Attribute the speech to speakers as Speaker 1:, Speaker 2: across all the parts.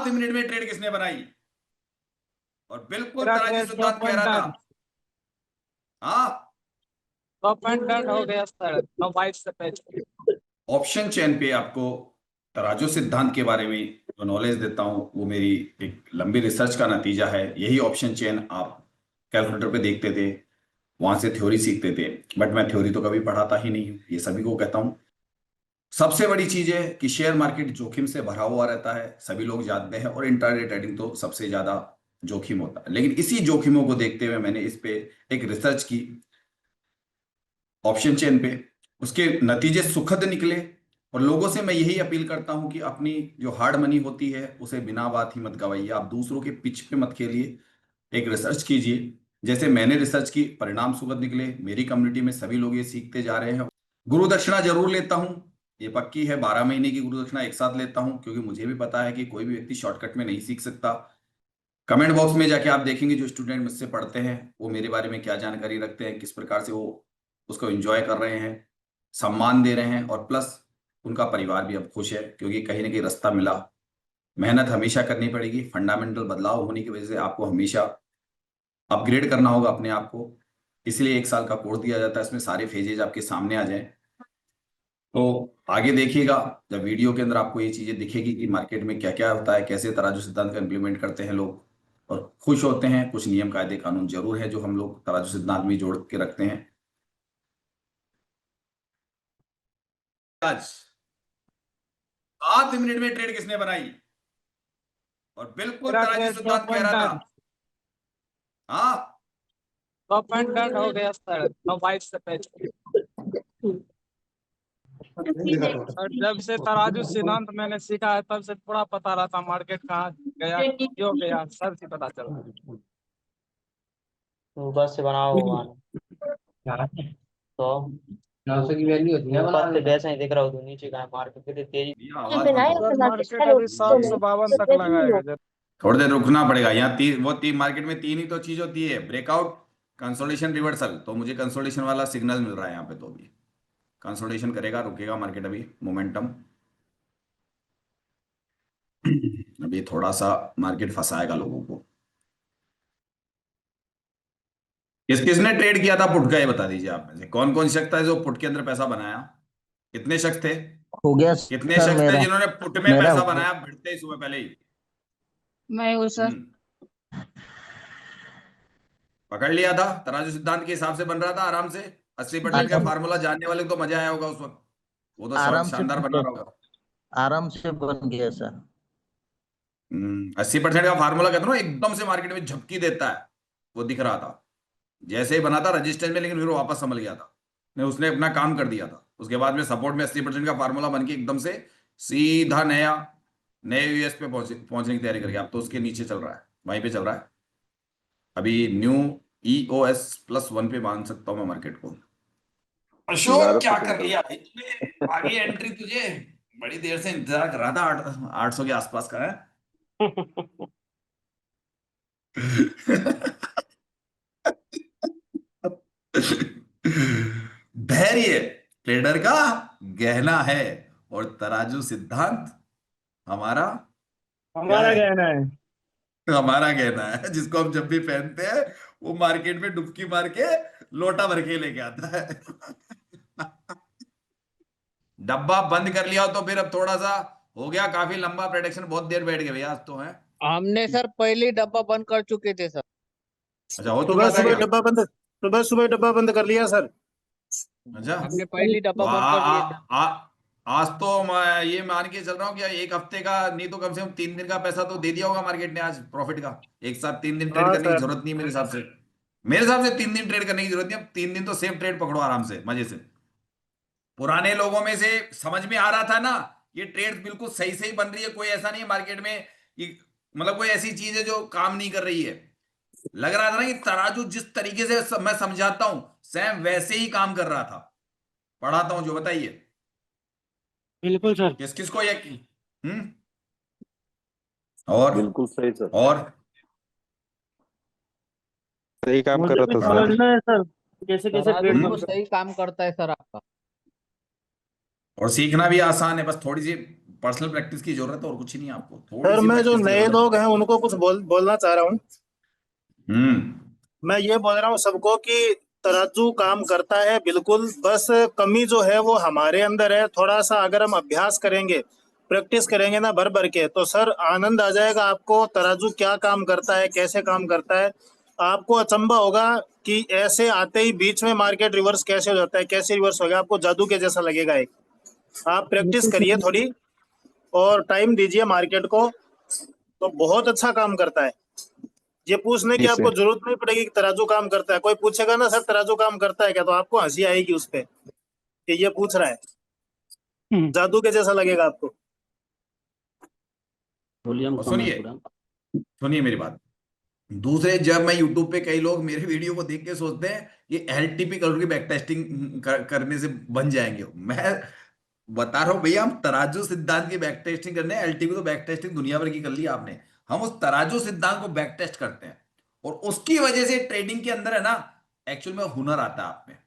Speaker 1: Minute में trade किसने बनाई? और बिल्कुल
Speaker 2: मेरा
Speaker 1: तराजू
Speaker 2: ट्रेड
Speaker 1: सिद्धांत
Speaker 2: स्टॉप
Speaker 1: कह
Speaker 2: एंड
Speaker 1: रहा
Speaker 2: डन।
Speaker 1: था। हाँ,
Speaker 2: स्टॉप एंड डन हो गया सर, 9 से पहले।
Speaker 1: ऑप्शन चेन पे आपको तराजू सिद्धांत के बारे में जो नॉलेज देता हूं वो मेरी एक लंबी रिसर्च का नतीजा है। यही ऑप्शन चेन आप कैलकुलेटर पे देखते थे, वहां से थ्योरी सीखते थे, बट मैं थ्योरी तो कभी पढ़ाता ही नहीं हूं, ये सभी को कहता हूं। सबसे बड़ी चीज है कि शेयर मार्केट जोखिम से भरा हुआ रहता है, सभी लोग जानते हैं, और इंट्राडे ट्रेडिंग तो सबसे ज्यादा जोखिम होता है। लेकिन इसी जोखिमों को देखते हुए मैंने इस पे एक रिसर्च की ऑप्शन चेन पे, उसके नतीजे सुखद निकले। और लोगों से मैं यही अपील करता हूं कि अपनी जो हार्ड मनी होती है उसे बिना बात ही मत गवाइए, आप दूसरों के पिच पे मत खेलिए, एक रिसर्च कीजिए। जैसे मैंने रिसर्च की, परिणाम सुखद निकले, मेरी कम्युनिटी में सभी लोग ये सीखते जा रहे हैं। गुरु दक्षिणा जरूर लेता हूं, ये पक्की है, 12 महीने की गुरु दक्षिणा एक साथ लेता हूं, क्योंकि मुझे भी पता है कि कोई भी व्यक्ति शॉर्टकट में नहीं सीख सकता। कमेंट बॉक्स में जाके आप देखेंगे जो स्टूडेंट मुझसे पढ़ते हैं वो मेरे बारे में क्या जानकारी रखते हैं, किस प्रकार से वो उसको एंजॉय कर रहे हैं, सम्मान दे रहे हैं, और प्लस उनका परिवार भी अब खुश है, क्योंकि कहीं ना कहीं रास्ता मिला। मेहनत हमेशा करनी पड़ेगी, फंडामेंटल बदलाव होने की वजह से आपको हमेशा अपग्रेड करना होगा अपने आप को, इसलिए 1 साल का कोर्स दिया जाता है, इसमें सारे फेजेज आपके सामने आ जाएं। तो आगे देखिएगा, जब वीडियो के अंदर आपको ये चीजें दिखेगी कि मार्केट में क्या क्या होता है, कैसे तराजू सिद्धांत का इंप्लीमेंट करते हैं लोग और खुश होते हैं। कुछ नियम कायदे कानून जरूर है जो हम लोग तराजू सिद्धांत में जोड़ के रखते हैं। आज 7 मिनट में ट्रेड किसने बनाई? और बिल्कुल
Speaker 2: मेरा
Speaker 1: तराजू
Speaker 2: ट्रेड
Speaker 1: सिद्धांत
Speaker 2: स्टॉप
Speaker 1: कह
Speaker 2: एंड
Speaker 1: रहा था।
Speaker 2: डन।
Speaker 1: हाँ,
Speaker 2: स्टॉप एंड डन हो गया सर, 9 से पहले। और जब से तराजू सिद्धांत मैंने सीखा है तब से थोड़ा पता रहता मार्केट कहाँ गया, क्यों गया, सब से पता चला।
Speaker 3: ऊपर से बनाओ गाना तो 900 की वैल्यू होती है, ऊपर से वैसा ही दिख रहा हो तो नीचे का मार्केट कितनी तेजी
Speaker 1: आवाज बंद
Speaker 2: सर
Speaker 1: करो।
Speaker 2: मार्केट अभी 752 तक लगाएगा जब।
Speaker 1: थोड़ी देर रुकना पड़ेगा। यहाँ वो तीन मार्केट में तीन ही तो चीज होती है, ब्रेकआउट, कंसोलिडेशन, रिवर्सल। तो मुझे कंसोलिडेशन वाला सिग्नल मिल रहा है यहाँ पे, तो अभी कंसोलिडेशन करेगा, रुकेगा मार्केट अभी, मोमेंटम। अभी थोड़ा सा मार्केट फंसाएगा लोगों को। किसने ट्रेड किया था पुट का, ये बता दीजिए आप में से कौन कौन शख्स था जो पुट के अंदर पैसा बनाया? कितने शख्स थे?
Speaker 4: हो गया
Speaker 1: कितने
Speaker 4: सर
Speaker 1: शख्स थे
Speaker 4: मेरा
Speaker 1: जिन्होंने पुट में
Speaker 4: मेरा
Speaker 1: पैसा
Speaker 4: हो गया।
Speaker 1: बनाया भिड़ते ही सुबह पहले ही?
Speaker 5: मैं हूँ सर।
Speaker 1: पकड़ लिया था, तराजू सिद्धांत के हिसाब से बन रहा था आराम से। 80%
Speaker 5: जी
Speaker 1: का
Speaker 5: सर।
Speaker 1: फार्मूला जानने वाले को तो मजा आया होगा उस वक्त, वो तो
Speaker 4: आराम से
Speaker 1: शानदार बना रहा होगा।
Speaker 4: आराम से बन गया सर।
Speaker 1: 80% का फार्मूला कहते हैं ना, एकदम से मार्केट में झपकी देता है, वो दिख रहा था जैसे ही बना था रजिस्टेंस में, लेकिन फिर वो वापस संभल गया था। नहीं, उसने अपना काम कर दिया था। उसके बाद में सपोर्ट में 80% का फार्मूला बन के एकदम से सीधा नए यूएस पे पहुंचने की तैयारी कर गया। अब तो उसके नीचे चल रहा है, वहीं पे चल रहा है अभी। न्यू EOS+1 पे मान सकता हूं मैं मार्केट को। अशोक क्या कर लिया भाई तूने, आगे एंट्री तुझे बड़ी देर से इंतजार कर रहा था, 800 के आसपास का है। धैर्य ट्रेडर का गहना है, और तराजू सिद्धांत हमारा क्या
Speaker 2: हमारा
Speaker 1: है?
Speaker 2: कहना है।
Speaker 1: हमारा गहना है, जिसको हम जब भी पहनते हैं वो मार्केट में डुबकी मार के लोटा भर के लेके आता है। डब्बा बंद कर लिया तो फिर अब थोड़ा सा हो गया, काफी लंबा प्रेडिक्शन, बहुत देर बैठ गए भैया आज तो है।
Speaker 5: हमने सर पहले डब्बा बंद कर चुके थे सर।
Speaker 1: अच्छा, हो
Speaker 6: सुबह
Speaker 1: चुका था
Speaker 6: सुबह
Speaker 1: क्या?
Speaker 6: सुबह डब्बा बंद कर लिया सर।
Speaker 1: अच्छा,
Speaker 5: हमने पहले
Speaker 1: तो
Speaker 5: डब्बा बंद कर दिए थे।
Speaker 1: आज तो मैं ये मान के चल रहा हूँ कि एक हफ्ते का नहीं तो कम से कम 3 दिन का पैसा तो दे दिया होगा मार्केट ने आज प्रॉफिट का। एक साथ 3 दिन ट्रेड
Speaker 6: हाँ
Speaker 1: करने की
Speaker 6: सर।
Speaker 1: जरूरत नहीं है मेरे हिसाब से। मेरे हिसाब से 3 दिन ट्रेड करने की जरूरत नहीं है, 3 दिन तो सेफ ट्रेड पकड़ो आराम से मजे से। पुराने लोगों में से समझ में आ रहा था ना, ये ट्रेड बिल्कुल सही सही बन रही है, कोई ऐसा नहीं है मार्केट में कि मतलब कोई ऐसी चीज है जो काम नहीं कर रही है। लग रहा था ना कि तराजू जिस तरीके से मैं समझाता हूं सैम वैसे ही काम कर रहा था। पढ़ाता हूं जो, बताइए
Speaker 6: बिल्कुल सर।
Speaker 1: किस किस को यकीन? और
Speaker 7: बिल्कुल सही सर,
Speaker 1: और
Speaker 7: सही काम कर
Speaker 6: मुझे भी
Speaker 7: रहा था सर।
Speaker 6: समझना है सर कैसे कैसे
Speaker 5: तराजू
Speaker 6: ट्रेड
Speaker 5: बिल्कुल
Speaker 6: बनता है।
Speaker 5: सही काम करता है सर आपका।
Speaker 1: और सीखना भी आसान है, बस थोड़ी सी पर्सनल प्रैक्टिस की जरूरत है और कुछ ही नहीं है आपको, थोड़ी
Speaker 6: सर
Speaker 1: सी
Speaker 6: मैं जो
Speaker 1: प्रैक्टिस की
Speaker 6: नए
Speaker 1: जरूरत
Speaker 6: लोग हैं उनको कुछ बोलना चाह रहा हूँ।
Speaker 1: है।
Speaker 6: मैं ये बोल रहा हूँ सबको कि तराजू काम करता है बिल्कुल, बस कमी जो है वो हमारे अंदर है। थोड़ा सा अगर हम अभ्यास करेंगे, प्रैक्टिस करेंगे ना भर भर के, तो सर आनंद आ जाएगा आपको। तराजू क्या काम करता है, कैसे काम करता है, आपको अचंभा होगा कि ऐसे आते ही बीच में मार्केट रिवर्स कैसे हो जाता है, कैसे रिवर्स हो गया, आपको जादू के जैसा लगेगा। एक आप प्रैक्टिस करिए थोड़ी और टाइम दीजिए मार्केट को, तो बहुत अच्छा काम करता है। ये पूछने की
Speaker 7: जी
Speaker 6: आपको
Speaker 7: सर।
Speaker 6: जरूरत नहीं पड़ेगी कि तराजू काम करता है। कोई पूछेगा ना सर तराजू काम करता है क्या, तो आपको हंसी आएगी उस पे कि ये पूछ रहा है, जादू के जैसा लगेगा आपको।
Speaker 8: वॉल्यूम
Speaker 1: और
Speaker 8: कम है
Speaker 1: सुनिए,
Speaker 8: थोड़ा।
Speaker 1: सुनिए मेरी बात। दूसरे, जब मैं यूट्यूब पे, कई लोग मेरे वीडियो को देख के सोचते हैं ये एलटीपी कलर की बैक टेस्टिंग करने से बन जाएंगे। मैं बता रहा हूं भैया, हम तराजू सिद्धांत की बैक टेस्टिंग करने, एलटीपी तो बैक टेस्टिंग दुनिया भर की कर ली आपने, हम उस तराजू सिद्धांत को बैक टेस्ट करते हैं। और उसकी वजह से ट्रेडिंग के अंदर है ना, एक्चुअल में हुनर आता है आप में।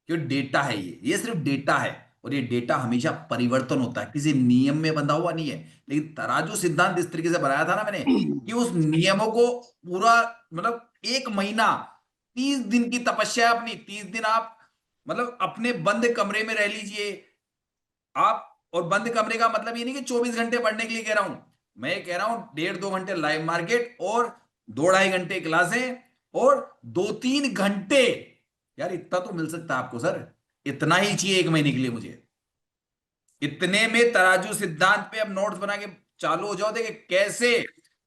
Speaker 1: जो डेटा है, ये सिर्फ डेटा है, और ये डेटा हमेशा परिवर्तन होता है, किसी नियम में बंधा हुआ नहीं है। लेकिन तराजू सिद्धांत इस तरीके से बनाया था ना मैंने, कि उस नियमों को पूरा, मतलब 1 महीना, 30 दिन की तपस्या है अपनी। 30 दिन आप मतलब अपने बंद कमरे में रह लीजिए आप। और बंद कमरे का मतलब ये नहीं कि 24 घंटे पढ़ने के लिए कह रहा हूं, मैं ये कह रहा हूं 1.5-2 घंटे लाइव मार्केट, और 2-2.5 घंटे क्लासें, और 2-3 घंटे। यार इतना तो मिल सकता है आपको सर, इतना ही चाहिए 1 महीने के लिए मुझे। इतने में तराजू सिद्धांत पे अब नोट्स बना के चालू हो जाओ, देखिए कैसे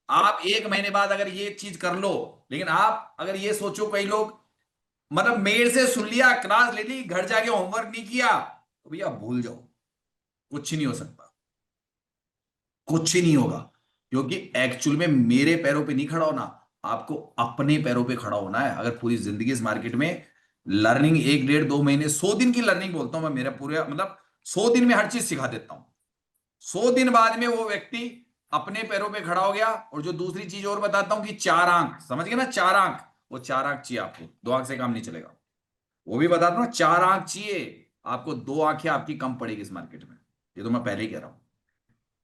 Speaker 1: आप 1 महीने बाद अगर ये चीज कर लो। लेकिन आप अगर ये सोचो, कई लोग मतलब मेल से सुन लिया, क्लास ले ली, घर जाके होमवर्क नहीं किया, तो भैया भूल जाओ, कुछ नहीं हो सकता, कुछ ही नहीं होगा। क्योंकि एक्चुअल में मेरे पैरों पे नहीं खड़ा होना, आपको अपने पैरों पे खड़ा होना है। अगर पूरी जिंदगी इस मार्केट में लर्निंग, 1-1.5-2 महीने, 100 दिन की लर्निंग बोलता हूं मैं, मेरा पूरा मतलब 100 दिन में हर चीज सिखा देता हूं। 100 दिन बाद में वो व्यक्ति अपने पैरों पे खड़ा हो गया। और जो दूसरी चीज और बताता हूं कि 4 आंक, समझ गए ना, 4 आंक, वो 4 आंक चाहिए आपको, 2 आंक से काम नहीं चलेगा। वो भी बताता हूं, 4 आंक चाहिए आपको, 2 आंखें आपकी कम पड़ेगी इस मार्केट में, ये तो मैं पहले ही कह रहा हूं।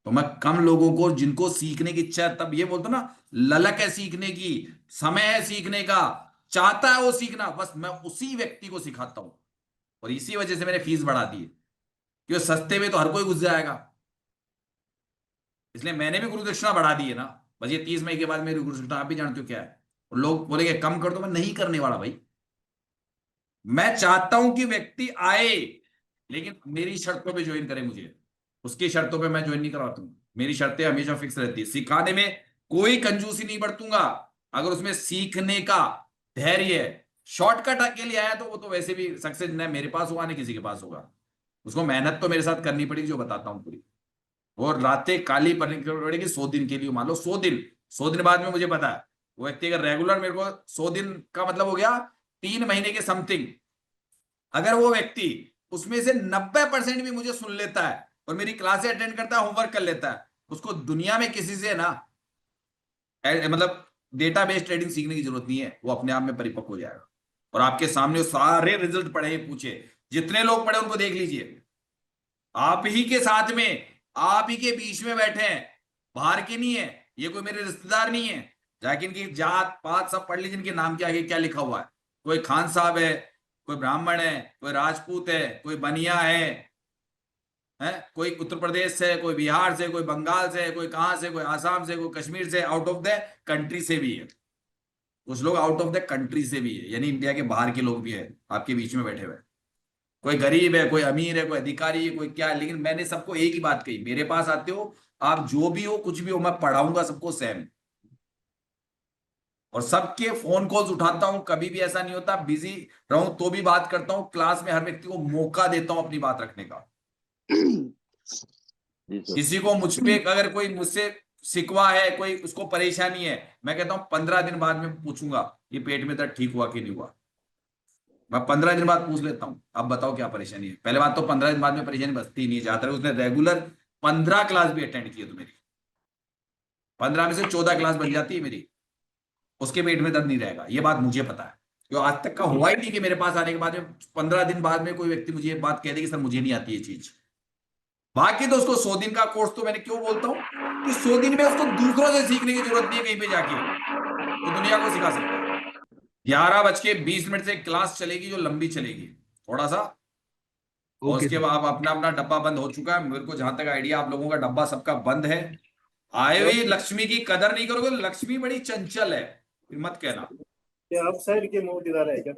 Speaker 1: तो मैं कम लोगों को, जिनको सीखने की इच्छा है, तब ये बोलता ना, ललक है सीखने की, समय है सीखने का, चाहता है वो सीखना, बस मैं उसी व्यक्ति को सिखाता हूं। और इसी वजह से मैंने फीस बढ़ा दी है, क्योंकि सस्ते में तो हर कोई घुस जाएगा, इसलिए मैंने भी गुरु दक्षिणा बढ़ा दी है ना। बस ये 30 मई के बाद मेरी गुरु दक्षिणा आप भी जानते हो क्या है। और लोग बोलेंगे कम कर दो, मैं नहीं करने वाला भाई। मैं चाहता हूं कि व्यक्ति आए, लेकिन मेरी शर्तों पे ज्वाइन करे मुझे, उसकी शर्तों पे मैं ज्वाइन नहीं करवाता हूं। मेरी शर्तें हमेशा फिक्स रहती है, सिखाने में कोई कंजूसी नहीं बरतूंगा। अगर उसमें सीखने का धैर्य है, शॉर्टकट के लिए आया तो वो तो वैसे भी सक्सेस न मेरे पास होगा, न किसी के पास होगा। उसको मेहनत तो मेरे साथ करनी पड़ेगी, जो बताता हूं पूरी, और रातें काली पड़ेगी 100 दिन के लिए। मान लो 100 दिन, 100 दिन बाद में मुझे पता है वो व्यक्ति अगर रेगुलर, मेरे को 100 दिन का मतलब हो गया 3 महीने के समथिंग, अगर वो व्यक्ति उसमें से 90% भी मुझे सुन लेता है और मेरी क्लासें अटेंड करता है, होमवर्क कर लेता है, उसको दुनिया में किसी से ना मतलब डेटाबेस ट्रेडिंग सीखने की जरूरत नहीं है, वो अपने आप में परिपक्व हो जाएगा। और आपके सामने सारे रिजल्ट पढ़े, पूछे जितने लोग पढ़े उनको देख लीजिए, आप ही के साथ में, आप ही के बीच में बैठे हैं, बाहर के नहीं है, ये कोई मेरे रिश्तेदार नहीं है। जाके इनकी जात पात सब पढ़ लीजिए, इनके नाम के आगे क्या लिखा हुआ है। कोई खान साहब है, कोई ब्राह्मण है, कोई राजपूत है, कोई बनिया है, कोई उत्तर प्रदेश से, कोई बिहार से, कोई बंगाल से, कोई कहां से, कोई आसाम से, कोई कश्मीर से, आउट ऑफ द कंट्री से भी है। कुछ लोग आउट ऑफ द कंट्री से भी है, यानी इंडिया के बाहर के लोग भी है आपके बीच में बैठे हुए। कोई गरीब है, कोई अमीर है, कोई अधिकारी है, कोई क्या है, लेकिन मैंने सबको एक ही बात कही, मेरे पास आते हो आप, जो भी हो, कुछ भी हो, मैं पढ़ाऊंगा सबको सेम। और सबके फोन कॉल्स उठाता हूं, कभी भी ऐसा नहीं होता, बिजी रहूं तो भी बात करता हूं। क्लास में हर व्यक्ति को मौका देता हूं अपनी बात रखने का।
Speaker 7: जी सर।
Speaker 1: किसी को मुझ पे अगर कोई मुझसे शिकवा है, कोई उसको परेशानी है, मैं कहता हूं 15 दिन बाद में पूछूंगा ये पेट में दर्द ठीक हुआ कि नहीं हुआ। मैं 15 दिन बाद पूछ लेता हूं, अब बताओ क्या परेशानी है। पहले बात तो 15 दिन बाद में परेशानी बचती नहीं है, जहां तक उसने रेगुलर 15 क्लास भी अटेंड की है तो मेरी 15 में से 14 क्लास बन जाती है मेरी, उसके पेट में दर्द नहीं रहेगा, ये बात मुझे पता है। क्यों आज तक का हुआ ही नहीं कि मेरे पास आने के बाद में 15 दिन बाद में कोई व्यक्ति मुझे ये बात कह दे कि सर मुझे नहीं आती ये चीज। बाकी तो उसको 100 दिन का कोर्स, तो मैंने क्यों बोलता हूं कि 100 दिन में उसको दूसरों से सीखने की जरूरत नहीं है कहीं पे जाके, तो दुनिया को सिखा सकता है। 11:20 से क्लास चलेगी जो लंबी चलेगी थोड़ा सा, और
Speaker 8: ओके
Speaker 1: उसके
Speaker 8: सर।
Speaker 1: बाद अपना अपना डब्बा बंद हो चुका है। मेरे को जहां तक आइडिया, आप लोगों का डब्बा सबका बंद है। आए हुई लक्ष्मी की कदर नहीं करोगे, लक्ष्मी बड़ी चंचल है, फिर मत कहना।
Speaker 6: आप साइड के मुंह दिला रहे हैं क्या?